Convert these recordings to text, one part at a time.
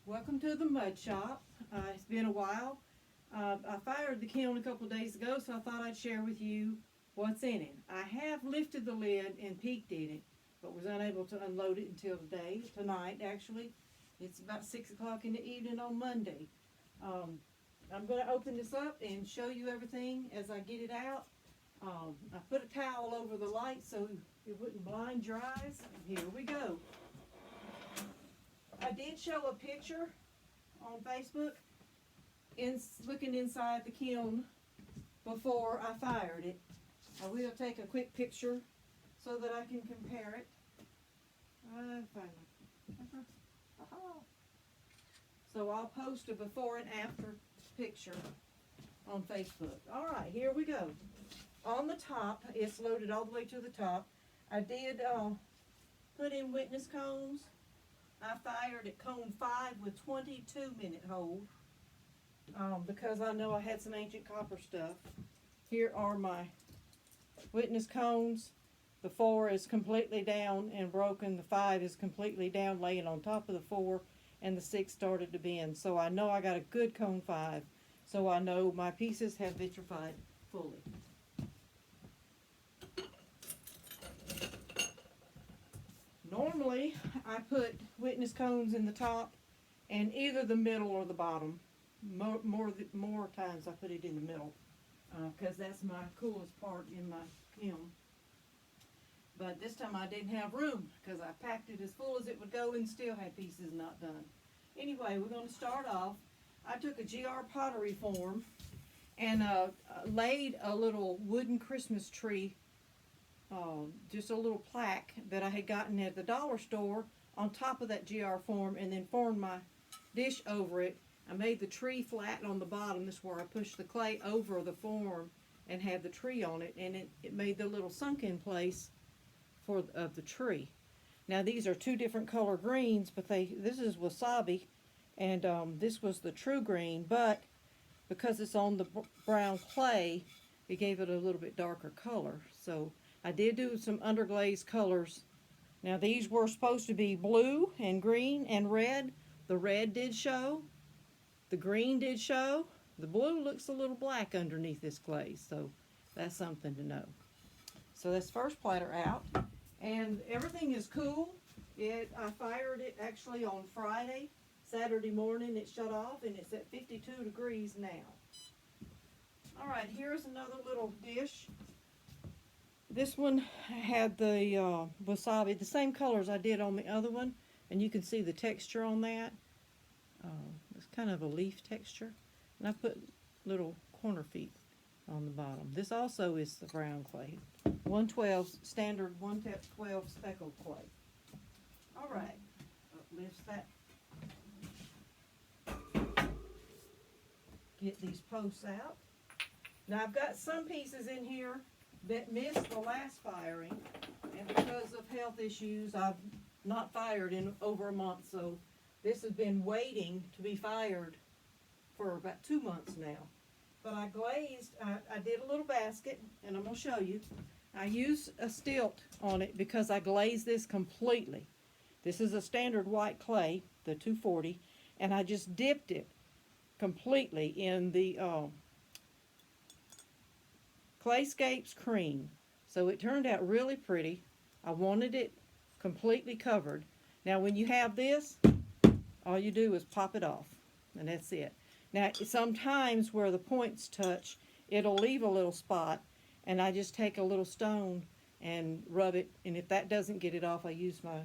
Welcome to the mud shop. It's been a while. I fired the kiln a couple of days ago, so I thought I'd share with you what's in it. I have lifted the lid and peeked in it, but was unable to unload it until tonight actually. It's about 6 o'clock in the evening on Monday. I'm going to open this up and show you everything as I get it out. I put a towel over the light so it wouldn't blind your eyes. Here we go. I did show a picture on Facebook looking inside the kiln before I fired it. I will take a quick picture so that I can compare it. So I'll post a before and after picture on Facebook. Alright, here we go. On the top, it's loaded all the way to the top. I did put in witness cones. I fired at cone 5 with 22-minute hold because I know I had some ancient copper stuff. Here are my witness cones. The 4 is completely down and broken. The 5 is completely down, laying on top of the 4, and the 6 started to bend. So I know I got a good cone 5. So I know my pieces have vitrified fully. Normally, I put witness cones in the top and either the middle or the bottom. More times I put it in the middle because that's my coolest part in my kiln. But this time I didn't have room because I packed it as full as it would go and still had pieces not done. Anyway, we're going to start off. I took a GR pottery form and laid a little wooden Christmas tree, just a little plaque that I had gotten at the dollar store on top of that GR form, and then formed my dish over it. I made the tree flat on the bottom. This is where I pushed the clay over the form and had the tree on it, and it made the little sunken place of the tree. Now these are two different color greens, but this is wasabi, and this was the true green, but because it's on the brown clay, it gave it a little bit darker color. So I did do some underglaze colors. Now these were supposed to be blue and green and red. The red did show. The green did show. The blue looks a little black underneath this glaze, so that's something to know. So that's first platter out. And everything is cool. I fired it actually on Friday. Saturday morning it shut off, and it's at 52 degrees now. Alright, here's another little dish. This one had the wasabi, the same colors I did on the other one, and you can see the texture on that. It's kind of a leaf texture. And I put little corner feet on the bottom. This also is the brown clay. 112, standard 112 speckled clay. Alright, uplifts that. Get these posts out. Now I've got some pieces in here that missed the last firing, and because of health issues I've not fired in over a month, so this has been waiting to be fired for about 2 months now. But I glazed, I did a little basket, and I'm going to show you. I used a Stilt on it because I glazed this completely. This is a standard white clay, the 240, and I just dipped it completely in the Clayscapes cream. So it turned out really pretty. I wanted it completely covered. Now when you have this, all you do is pop it off, and that's it. Now sometimes where the points touch, it'll leave a little spot, and I just take a little stone and rub it, and if that doesn't get it off, I use my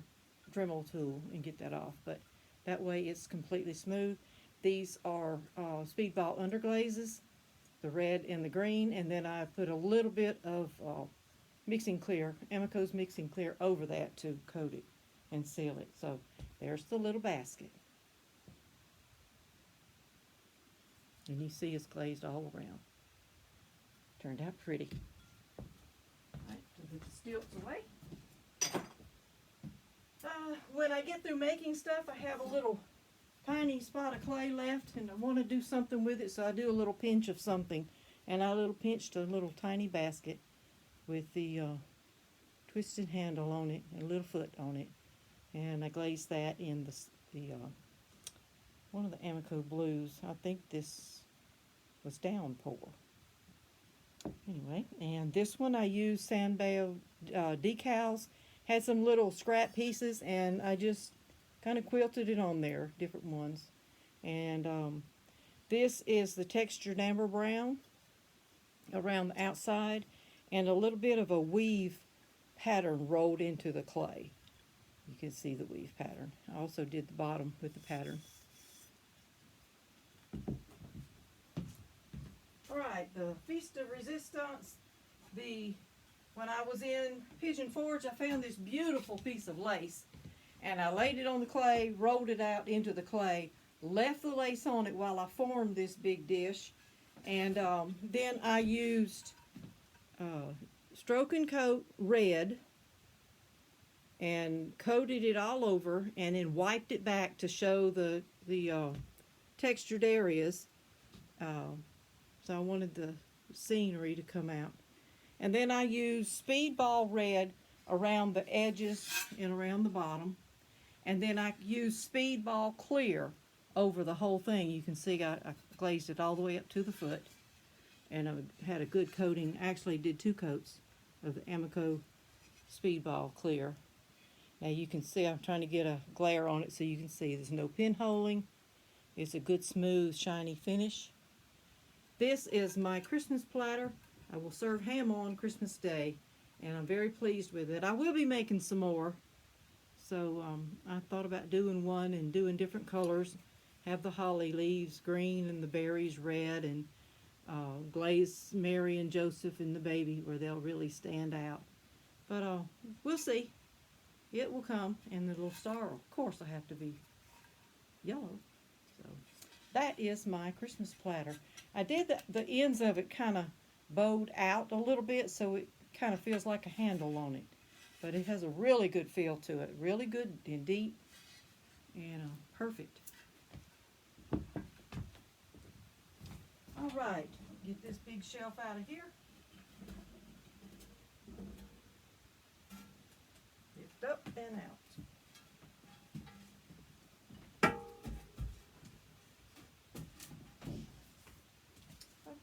Dremel tool and get that off. But that way it's completely smooth. These are speedball underglazes, the red and the green, and then I put a little bit of mixing clear, Mako's mixing clear over that to coat it and seal it. So there's the little basket. And you see it's glazed all around. Turned out pretty. Alright, to put the stilts away. When I get through making stuff, I have a little tiny spot of clay left, and I want to do something with it, so I do a little pinch of something. And I pinched a little tiny basket with the twisted handle on it and a little foot on it, and I glazed that in the one of the Mako blues. I think this was Downpour. Anyway, and this one I used sandbale decals. Had some little scrap pieces, and I just kind of quilted it on there, different ones. And this is the textured amber brown around the outside, and a little bit of a weave pattern rolled into the clay. You can see the weave pattern. I also did the bottom with the pattern. Alright, the Feast of Resistance. When I was in Pigeon Forge, I found this beautiful piece of lace, and I laid it on the clay, rolled it out into the clay, left the lace on it while I formed this big dish, and then I used Stroke and Coat red and coated it all over, and then wiped it back to show the textured areas. So I wanted the scenery to come out. And then I used Speedball red around the edges and around the bottom. And then I used Speedball clear over the whole thing. You can see I glazed it all the way up to the foot. And I had a good coating. Actually did 2 coats of the Mako Speedball clear. Now you can see I'm trying to get a glare on it so you can see there's no pinholing. It's a good smooth shiny finish. This is my Christmas platter. I will serve ham on Christmas Day, and I'm very pleased with it. I will be making some more, so I thought about doing one and doing different colors. Have the holly leaves green and the berries red, and glaze Mary and Joseph and the baby where they'll really stand out. But we'll see. It will come, and the little star, of course, will have to be yellow. So that is my Christmas platter. I did the ends of it kind of bowed out a little bit, so it kind of feels like a handle on it. But it has a really good feel to it. Really good and deep, and perfect. All right, get this big shelf out of here. Lift up and out.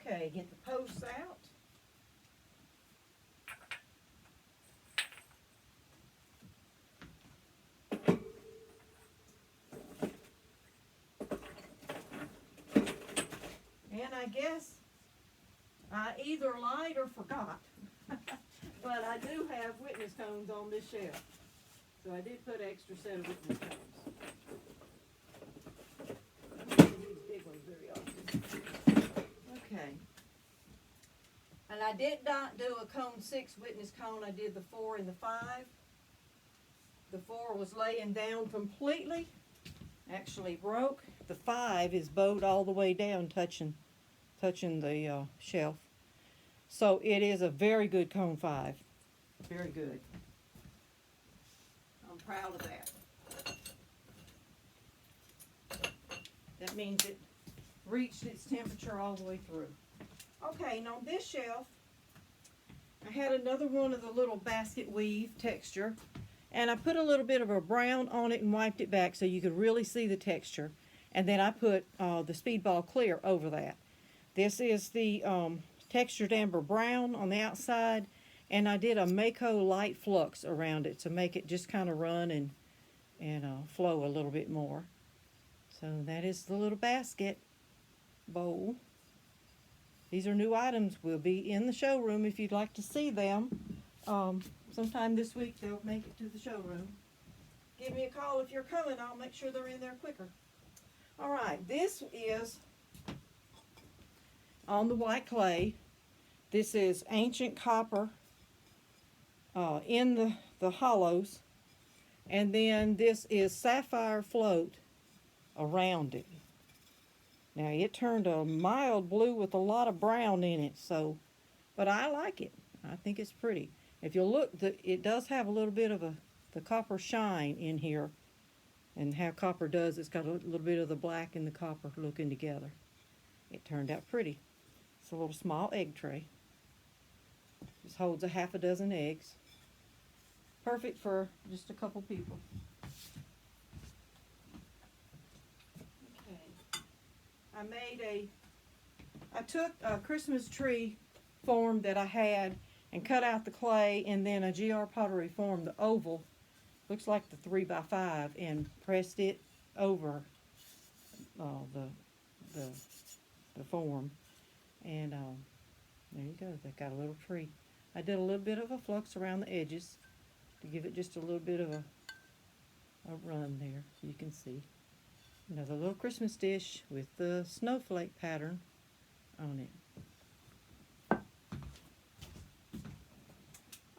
Okay, get the posts out. And I guess I either lied or forgot. But I do have witness cones on this shelf. So I did put an extra set of witness cones. I don't use these big ones very often. Okay. And I did not do a cone 6 witness cone. I did the 4 and the 5. The 4 was laying down completely. Actually broke. The 5 is bowed all the way down, touching the shelf. So it is a very good cone 5. Very good. I'm proud of that. That means it reached its temperature all the way through. Okay, and on this shelf, I had another one of the little basket weave texture, and I put a little bit of a brown on it and wiped it back so you could really see the texture. And then I put the Speedball clear over that. This is the textured amber brown on the outside, and I did a Mako light flux around it to make it just kind of run and flow a little bit more. So that is the little basket bowl. These are new items. Will be in the showroom if you'd like to see them. Sometime this week they'll make it to the showroom. Give me a call if you're coming. I'll make sure they're in there quicker. All right, this is on the white clay. This is ancient copper in the hollows. And then this is sapphire float around it. Now it turned a mild blue with a lot of brown in it, but I like it. I think it's pretty. If you look, it does have a little bit of the copper shine in here, and how copper does, it's got a little bit of the black and the copper looking together. It turned out pretty. It's a little small egg tray. Just holds a half a dozen eggs. Perfect for just a couple people. Okay. I took a Christmas tree form that I had and cut out the clay, and then a GR Pottery form, the oval, looks like the 3x5, and pressed it over the form. And there you go, they've got a little tree. I did a little bit of a flux around the edges to give it just a little bit of a run there, so you can see. Another little Christmas dish with the snowflake pattern on it.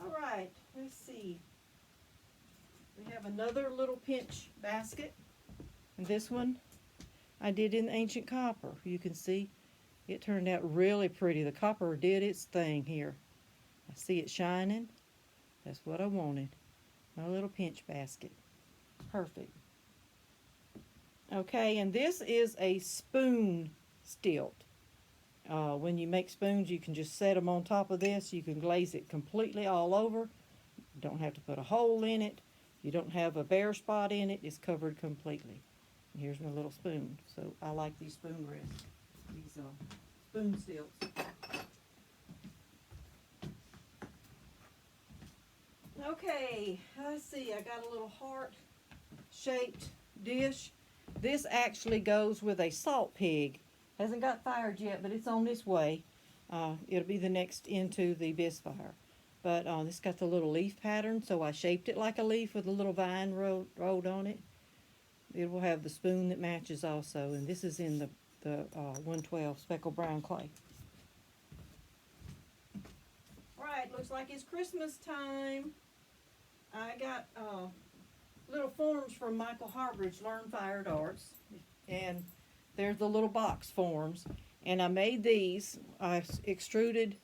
Alright, let's see. We have another little pinch basket. And this one I did in ancient copper. You can see it turned out really pretty. The copper did its thing here. I see it shining. That's what I wanted. My little pinch basket. Perfect. Okay, and this is a spoon stilt. When you make spoons, you can just set them on top of this. You can glaze it completely all over. You don't have to put a hole in it. You don't have a bare spot in it. It's covered completely. And here's my little spoon. So I like these spoon rests. These spoon stilts. Okay, let's see. I got a little heart-shaped dish. This actually goes with a salt pig. Hasn't got fired yet, but it's on its way. It'll be the next into the bisque fire. But this got the little leaf pattern, so I shaped it like a leaf with a little vine rolled on it. It will have the spoon that matches also, and this is in the 112 speckled brown clay. Alright, looks like it's Christmas time. I got little forms from Michael Harbridge, Learn Fired Arts, and there's the little box forms, and I made these. I extruded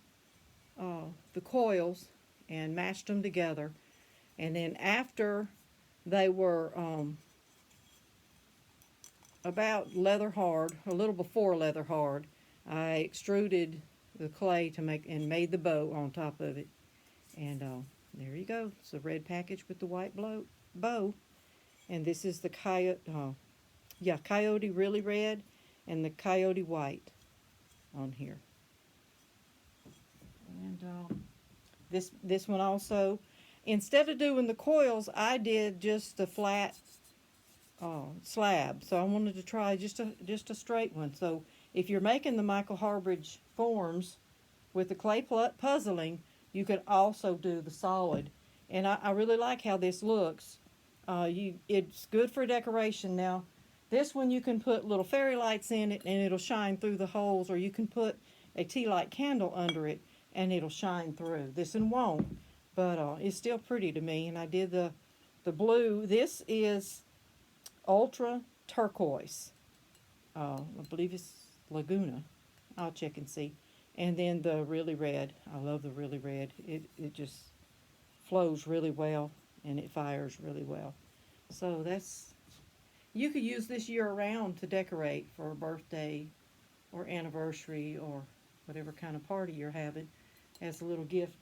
the coils and matched them together, and then after they were about leather hard, a little before leather hard, I extruded the clay to made the bow on top of it, and there you go. It's a red package with the white bow, and this is the coyote really red and the coyote white on here. And this one also, instead of doing the coils, I did just a flat slab. So I wanted to try just a straight one. So if you're making the Michael Harbridge forms with the clay puzzling, you could also do the solid. And I really like how this looks. It's good for decoration. Now, this one you can put little fairy lights in it and it'll shine through the holes, or you can put a tea light candle under it and it'll shine through. This one won't, but it's still pretty to me. And I did the blue. This is Ultra Turquoise. I believe it's Laguna. I'll check and see. And then the really red. I love the really red. It just flows really well and it fires really well. So you could use this year round to decorate for a birthday or anniversary or whatever kind of party you're having as a little gift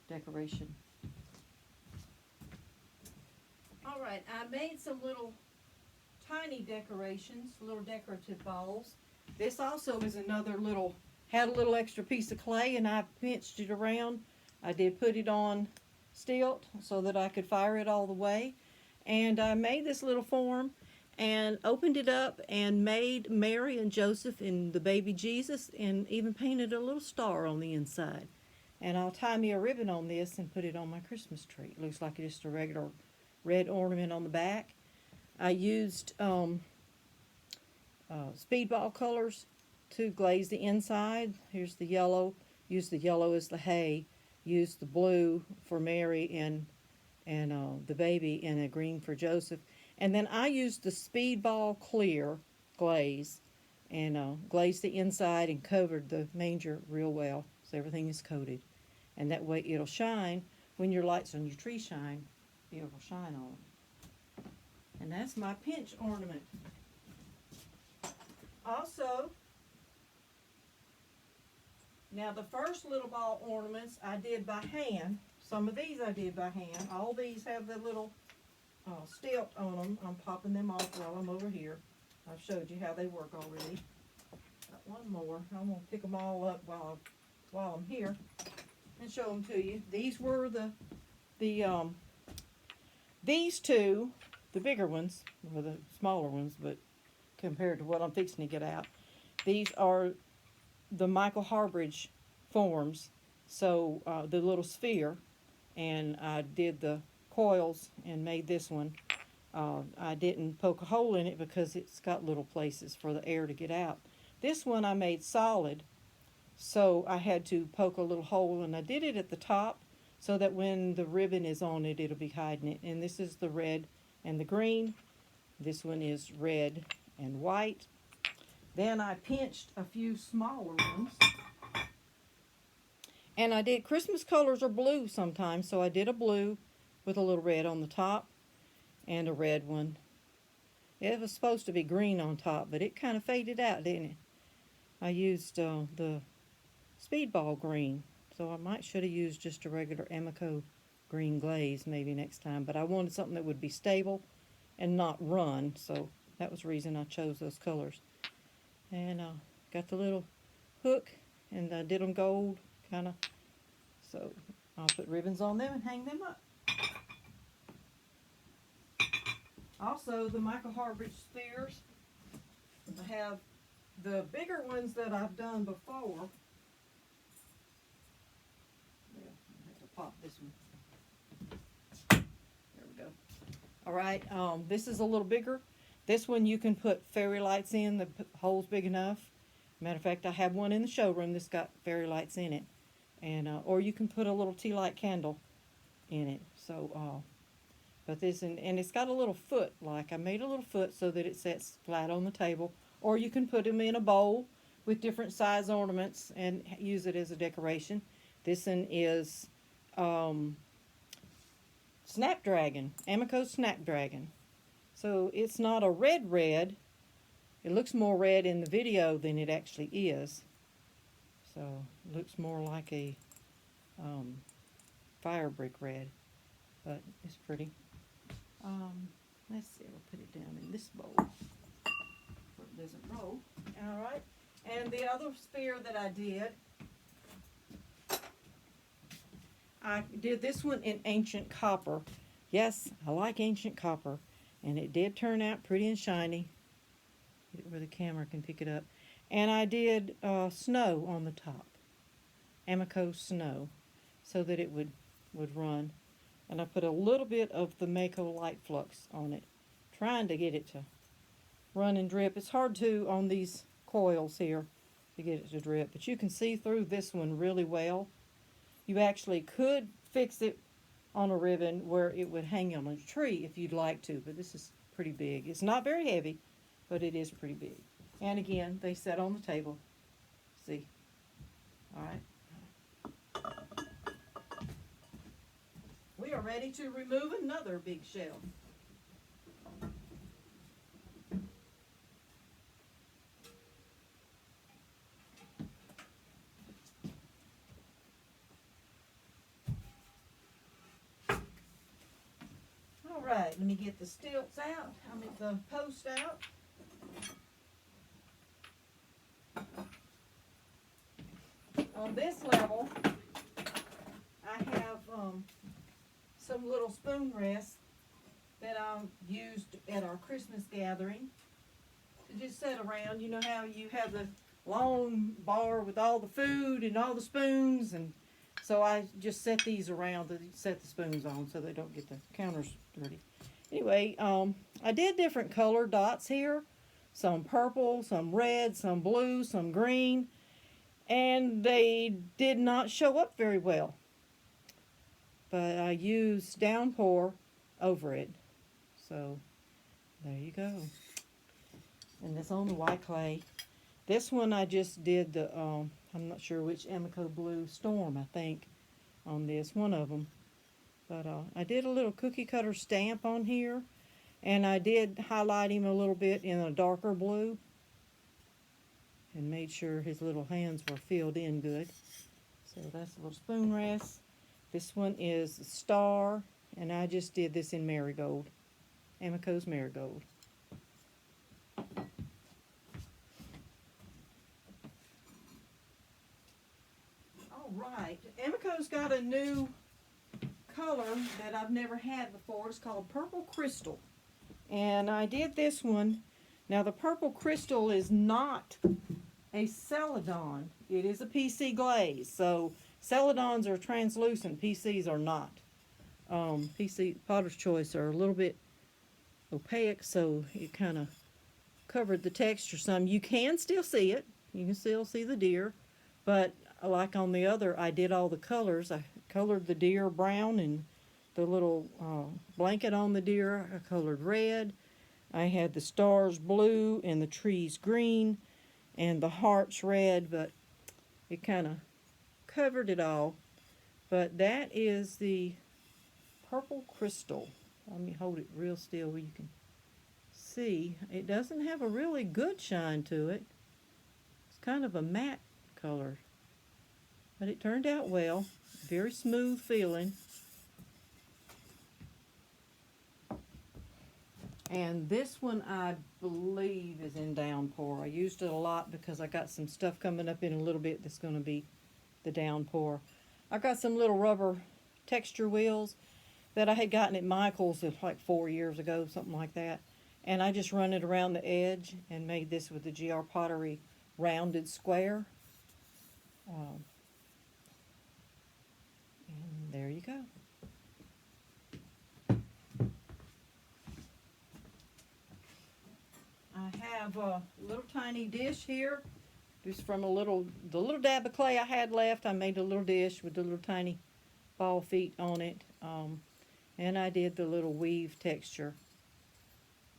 decoration. Alright, I made some little tiny decorations, little decorative balls. This also is another little, had a little extra piece of clay and I pinched it around. I did put it on stilt so that I could fire it all the way. And I made this little form and opened it up and made Mary and Joseph and the baby Jesus, and even painted a little star on the inside. And I'll tie me a ribbon on this and put it on my Christmas tree. It looks like just a regular red ornament on the back. I used speedball colors to glaze the inside. Here's the yellow. Use the yellow as the hay. Use the blue for Mary and the baby, and a green for Joseph. And then I used the speedball clear glaze and glazed the inside and covered the manger real well so everything is coated. And that way it'll shine. When your lights on your tree shine, it will shine on it. And that's my pinch ornament. Also, now the first little ball ornaments I did by hand. Some of these I did by hand. All these have the little stilt on them. I'm popping them off while I'm over here. I've showed you how they work already. Got one more. I'm gonna pick them all up while I'm here and show them to you. These were these two, the bigger ones, or the smaller ones, but compared to what I'm fixing to get out. These are the Michael Harbridge forms. So the little sphere, and I did the coils and made this one. I didn't poke a hole in it because it's got little places for the air to get out. This one I made solid, so I had to poke a little hole, and I did it at the top so that when the ribbon is on it, it'll be hiding it. And this is the red and the green. This one is red and white. Then I pinched a few smaller ones. And I did, Christmas colors are blue sometimes, so I did a blue with a little red on the top and a red one. It was supposed to be green on top, but it kind of faded out, didn't it? I used the Speedball green, so I should have used just a regular Mako green glaze maybe next time, but I wanted something that would be stable and not run, so that was the reason I chose those colors. And got the little hook, and I did them gold, kind of, so I'll put ribbons on them and hang them up. Also, the Michael Harbridge spheres, I have the bigger ones that I've done before. Yeah, I have to pop this one. There we go. All right, this is a little bigger. This one you can put fairy lights in, the hole's big enough. Matter of fact, I have one in the showroom that's got fairy lights in it. And or you can put a little tea light candle in it. So, but this, and it's got a little foot, like I made a little foot so that it sets flat on the table. Or you can put them in a bowl with different size ornaments and use it as a decoration. This one is Snapdragon, Mako Snapdragon. So it's not a red. It looks more red in the video than it actually is. So it looks more like a fire brick red, but it's pretty. Let's see, I'll put it down in this bowl where it doesn't roll. All right, and the other sphere that I did this one in ancient copper. Yes, I like ancient copper, and it did turn out pretty and shiny. Get it where the camera can pick it up. And I did snow on the top, Mako snow, so that it would run. And I put a little bit of the Mako light flux on it, trying to get it to run and drip. It's hard to on these coils here to get it to drip, but you can see through this one really well. You actually could fix it on a ribbon where it would hang on a tree if you'd like to, but this is pretty big. It's not very heavy, but it is pretty big. And again, they set on the table. See? All right. We are ready to remove another big shelf. All right, let me get the stilts out. The post out. On this level, I have some little spoon rests that I used at our Christmas gathering to just set around. You know how you have the long bar with all the food and all the spoons, and so I just set these around to set the spoons on so they don't get the counters dirty. Anyway, I did different color dots here. Some purple, some red, some blue, some green. And they did not show up very well. But I used downpour over it. So, there you go. And it's on the white clay. This one I just did the, I'm not sure which Mako Blue Storm, I think, on this. One of them. But I did a little cookie cutter stamp on here. And I did highlight him a little bit in a darker blue. And made sure his little hands were filled in good. So that's a little spoon rest. This one is a star, and I just did this in marigold, Mako's marigold. got a new color that I've never had before. It's called Purple Crystal. And I did this one. Now the Purple Crystal is not a Celadon. It is a PC glaze. So Celadons are translucent, PCs are not. PC Potter's Choice are a little bit opaque, so it kind of covered the texture some. You can still see it. You can still see the deer, but like on the other, I did all the colors. I colored the deer brown, and the little blanket on the deer I colored red. I had the stars blue and the trees green and the hearts red, but it kind of covered it all. But that is the Purple Crystal. Let me hold it real still where you can see. It doesn't have a really good shine to it. It's kind of a matte color, but it turned out well. Very smooth feeling. And this one I believe is in downpour. I used it a lot because I got some stuff coming up in a little bit that's going to be the downpour. I got some little rubber texture wheels that I had gotten at Michael's like 4 years ago, something like that. And I just run it around the edge and made this with the GR Pottery rounded square. And there you go. I have a little tiny dish here, just from the little dab of clay I had left. I made a little dish with the little tiny ball feet on it, and I did the little weave texture.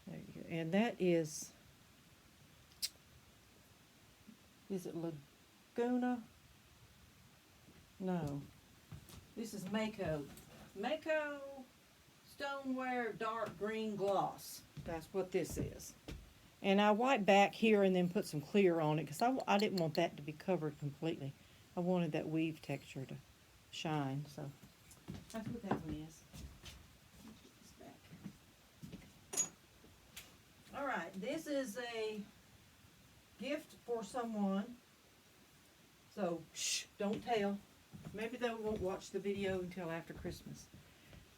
There you go. And that is it Laguna? No, this is Mako. Mako Stoneware Dark Green Gloss. That's what this is. And I wiped back here and then put some clear on it because I didn't want that to be covered completely. I wanted that weave texture to shine. So that's what that one is. All right, this is a gift for someone. So shh, don't tell. Maybe they won't watch the video until after Christmas.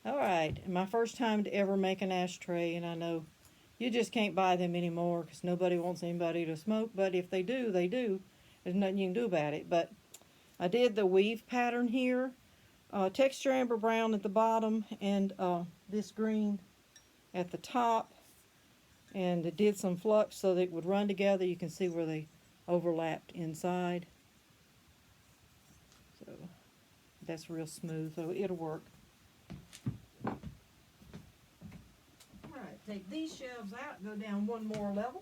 All right, my first time to ever make an ashtray, and I know you just can't buy them anymore because nobody wants anybody to smoke, but if they do, they do. There's nothing you can do about it. But I did the weave pattern here, texture amber brown at the bottom, and this green at the top, and it did some flux so that it would run together. You can see where they overlapped inside. So that's real smooth, so it'll work. Take these shelves out, go down one more level.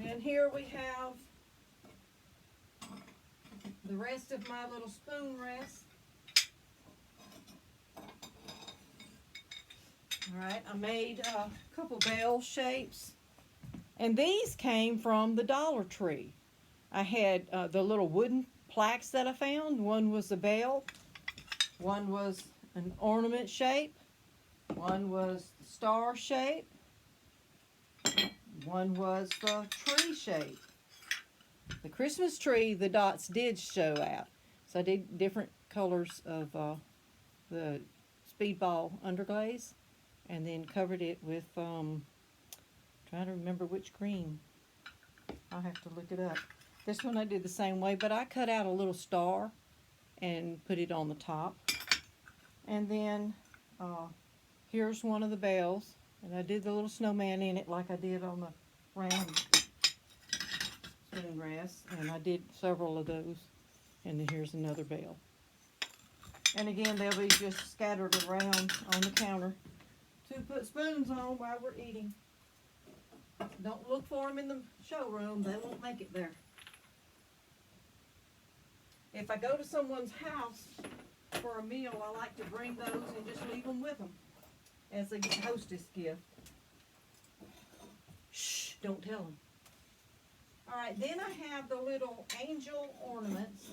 And here we have the rest of my little spoon rest. Alright, I made a couple bell shapes. And these came from the Dollar Tree. I had the little wooden plaques that I found. One was a bell, one was an ornament shape, one was the star shape, one was the tree shape. The Christmas tree, the dots did show out. So I did different colors of the speedball underglaze and then covered it with, trying to remember which green. I'll have to look it up. This one I did the same way, but I cut out a little star and put it on the top. And then here's one of the bells, and I did the little snowman in it like I did on the round spoon rest, and I did several of those. And then here's another bell. And again, they'll be just scattered around on the counter to put spoons on while we're eating. Don't look for them in the showroom. They won't make it there. If I go to someone's house for a meal, I like to bring those and just leave them with them as a hostess gift. Shh, don't tell them. All right, then I have the little angel ornaments.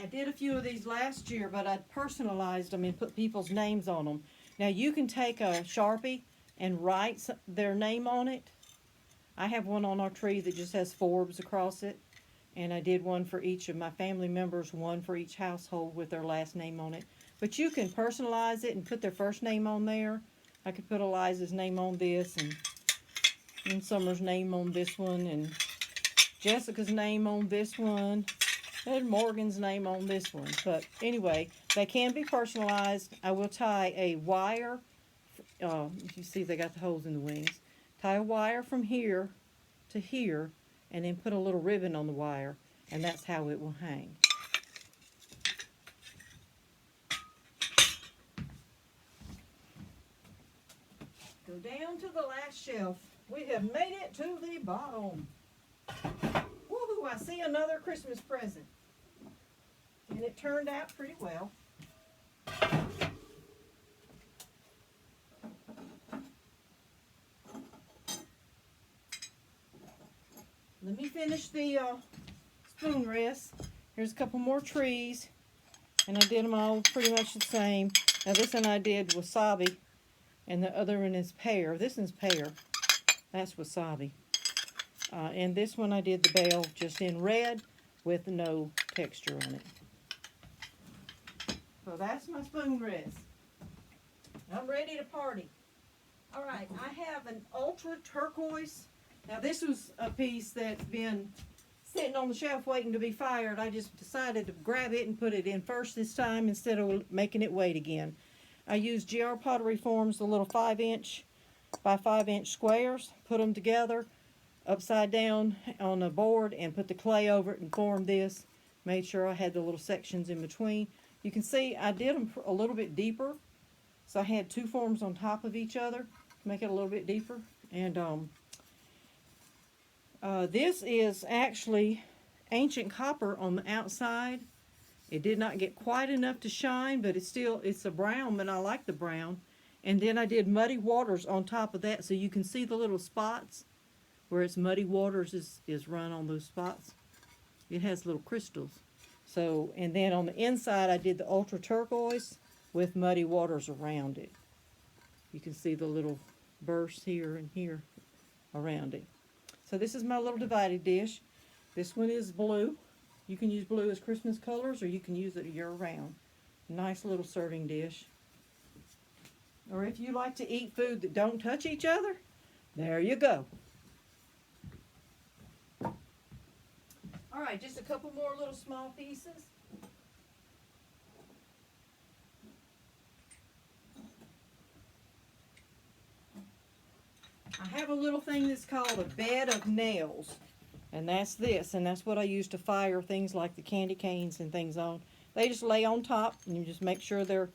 I did a few of these last year, but I personalized them and put people's names on them. Now you can take a Sharpie and write their name on it. I have one on our tree that just has Forbes across it. And I did one for each of my family members, one for each household with their last name on it. But you can personalize it and put their first name on there. I could put Eliza's name on this, and Summer's name on this one, and Jessica's name on this one, and Morgan's name on this one. But anyway, they can be personalized. I will tie a wire. You see they got the holes in the wings. Tie a wire from here to here, and then put a little ribbon on the wire, and that's how it will hang. Go down to the last shelf. We have made it to the bottom. Woohoo, I see another Christmas present. And it turned out pretty well. Let me finish the spoon rest. Here's a couple more trees. And I did them all pretty much the same. Now this one I did wasabi. And the other one is pear. This one's pear. That's wasabi. And this one I did the bell just in red with no texture on it. So that's my spoon rest. I'm ready to party. All right, I have an ultra turquoise. Now this was a piece that's been sitting on the shelf waiting to be fired. I just decided to grab it and put it in first this time instead of making it wait again. I used GR Pottery Forms, the little 5" by 5" squares, put them together upside down on a board and put the clay over it and formed this. Made sure I had the little sections in between. You can see I did them a little bit deeper. So I had two forms on top of each other to make it a little bit deeper. And this is actually ancient copper on the outside. It did not get quite enough to shine, but it's a brown, and I like the brown. And then I did muddy waters on top of that, so you can see the little spots where it's muddy waters is run on those spots. It has little crystals. So, and then on the inside I did the ultra turquoise with muddy waters around it. You can see the little bursts here and here around it. So this is my little divided dish. This one is blue. You can use blue as Christmas colors, or you can use it year-round. Nice little serving dish. Or if you like to eat food that don't touch each other, there you go. All right, just a couple more little small pieces. I have a little thing that's called a bed of nails. And that's this, and that's what I use to fire things like the candy canes and things on. They just lay on top, and you just make sure they're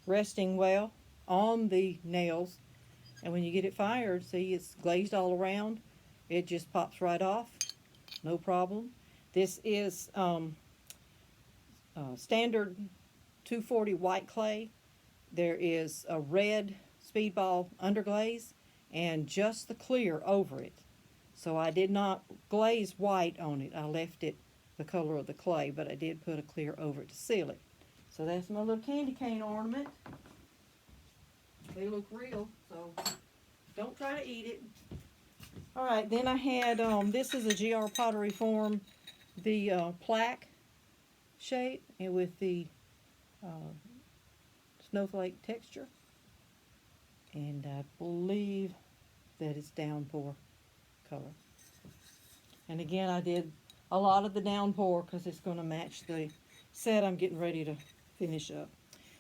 resting well on the nails. And when you get it fired, see it's glazed all around. It just pops right off, no problem. This is standard 240 white clay. There is a red speedball underglaze and just the clear over it. So I did not glaze white on it. I left it the color of the clay, but I did put a clear over it to seal it. So that's my little candy cane ornament. They look real, so don't try to eat it. All right, then I had, this is a GR Pottery Form, the plaque shape and with the snowflake texture. And I believe that it's downpour color. And again, I did a lot of the downpour because it's going to match the set I'm getting ready to finish up.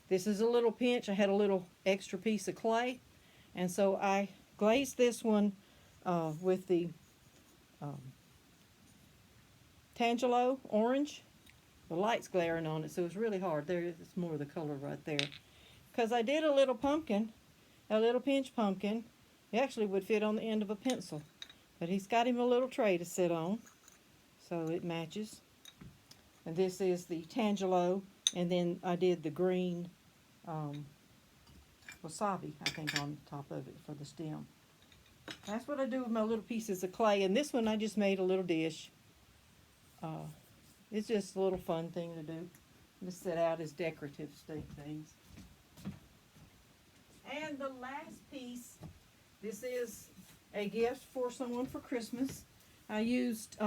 This is a little pinch. I had a little extra piece of clay, and so I glazed this one with the Tangelo orange. The light's glaring on it, so it's really hard. There, it's more of the color right there. Because I did a little pumpkin, a little pinch pumpkin. It actually would fit on the end of a pencil. But he's got him a little tray to sit on, so it matches. And this is the Tangelo, and then I did the green wasabi, I think, on top of it for the stem. That's what I do with my little pieces of clay. And this one I just made a little dish. It's just a little fun thing to do. to set out as decorative things. And the last piece, this is a gift for someone for Christmas. I used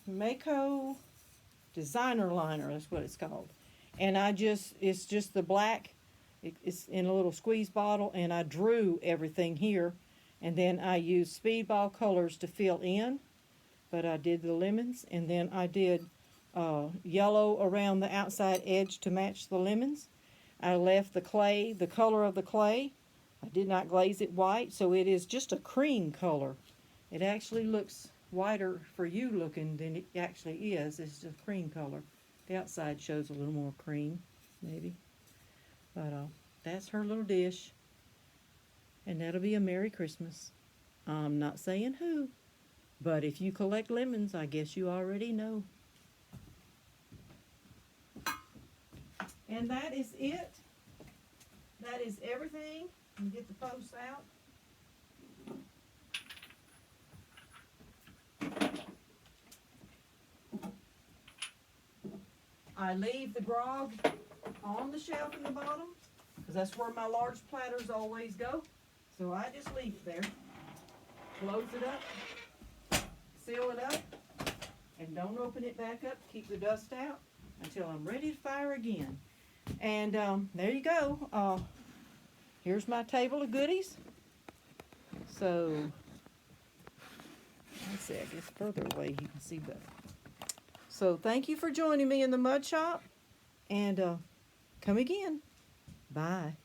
Mako designer liner, that's what it's called. And it's just the black, it's in a little squeeze bottle, and I drew everything here. And then I used speedball colors to fill in, but I did the lemons, and then I did yellow around the outside edge to match the lemons. I left the clay, the color of the clay. I did not glaze it white, so it is just a cream color. It actually looks whiter for you looking than it actually is. It's just a cream color. The outside shows a little more cream, maybe. But that's her little dish. And that'll be a Merry Christmas. I'm not saying who, but if you collect lemons, I guess you already know. And that is it. That is everything. Let me get the posts out. I leave the grog on the shelf in the bottom, because that's where my large platters always go. So I just leave it there, close it up, seal it up, and don't open it back up. Keep the dust out until I'm ready to fire again. And there you go. Here's my table of goodies. So, let's see, I guess further away you can see better. So thank you for joining me in the mud shop, and come again. Bye.